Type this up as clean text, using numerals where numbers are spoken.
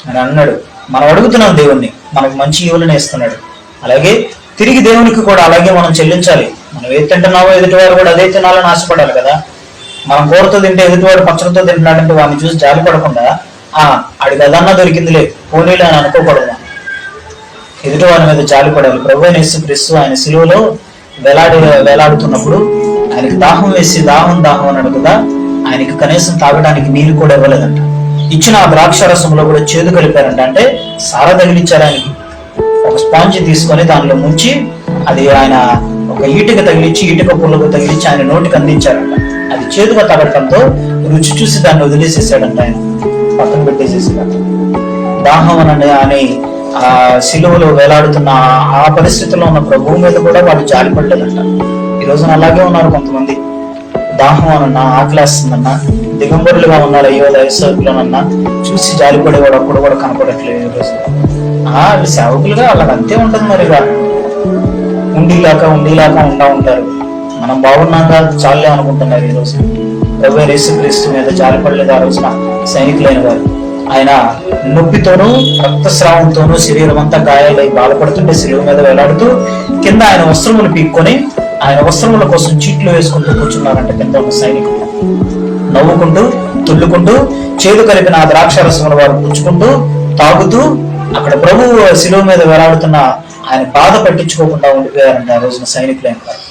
అని అన్నాడు. మనం అడుగుతున్నాం దేవుణ్ణి, మనకు మంచి ఈవులను ఇస్తున్నాడు. అలాగే తిరిగి దేవునికి కూడా అలాగే మనం చెల్లించాలి. మనం ఏది తింటున్నావో ఎదుటివారు కూడా అదే తినాలని ఆశపడాలి కదా. మనం కూరతో తింటే ఎదుటివాడు పచ్చడితో తింటున్నాడంటే వాడిని చూసి జాలి పడకుండా ఆడికి అదన్నా దొరికిందిలే పోనీలే అని అనుకోకూడదు. ఎదుటి వారి మీద జాలి పడాలి. ప్రభువైన యేసుక్రీస్తు ఆయన సిలువలో వేలాడుతున్నప్పుడు ఆయనకి దాహం వేసి దాహం అని అడుగుదా ఆయనకి కనీసం తాగడానికి నీళ్ళు కూడా ఇవ్వలేదంట. ఇచ్చిన ఆ ద్రాక్ష రసంలో కూడా చేదు కలిపారంట. అంటే సారా తగిలిచ్చారు ఆయనకి. ఒక స్పాంజ్ తీసుకొని దానిలో ముంచి అది ఆయన ఒక ఈటిక తగిలిచ్చి ఈటిక పుల్లకు తగిలిచ్చి ఆయన నోటికి అందించారంట. అది చేదుగా తగలటంతో రుచి చూసి దాన్ని వదిలేసేసాడంట. ఆయన పక్కన పెట్టేసేసాడంట. దాహం అని ఆ సిలువలో వేలాడుతున్న ఆ పరిస్థితిలో ఉన్న ప్రభువు మీద కూడా వాళ్ళు జాలి పడలేదంట. ఈ రోజున అలాగే ఉన్నారు కొంతమంది. దాహం అనన్నా, ఆకలేస్తుందన్నా, దిగంబరులుగా ఉన్నారు. అయ్యో దయసేవకులనన్నా చూసి జాలి పడేవాడు అప్పుడు కూడా కనపడట్లేదు ఈ రోజు. సేవకులుగా వాళ్ళకి అంతే ఉంటుంది. మరిగా ఉండీలాక ఉండా ఉంటారు. మనం బాగున్నాగా చాలే అనుకుంటున్నారు ఈ రోజు. ప్రభువైన యేసుక్రీస్తు మీద జాలి పడలేదు ఆ రోజున సైనికులైన వారు. ఆయన నొప్పితోనూ రక్తస్రావంతోనూ శరీరం అంతా గాయాలై బాధపడుతుంటే సిలువ మీద వేలాడుతూ కింద ఆయన వస్త్రములు పీక్కొని ఆయన వస్త్రముల కోసం చీట్లు వేసుకుంటూ కూర్చున్నారంట కింద ఉన్న సైనికులు. నవ్వుకుంటూ తుల్లుకుంటూ చేదు కలిపిన ఆ ద్రాక్షరసమును వారు పుచ్చుకుంటూ తాగుతూ అక్కడ ప్రభువు సిలువ మీద వేలాడుతున్న ఆయన బాధ పట్టించుకోకుండా ఉండిపోయారంట ఆ రోజున సైనికులైన వారు.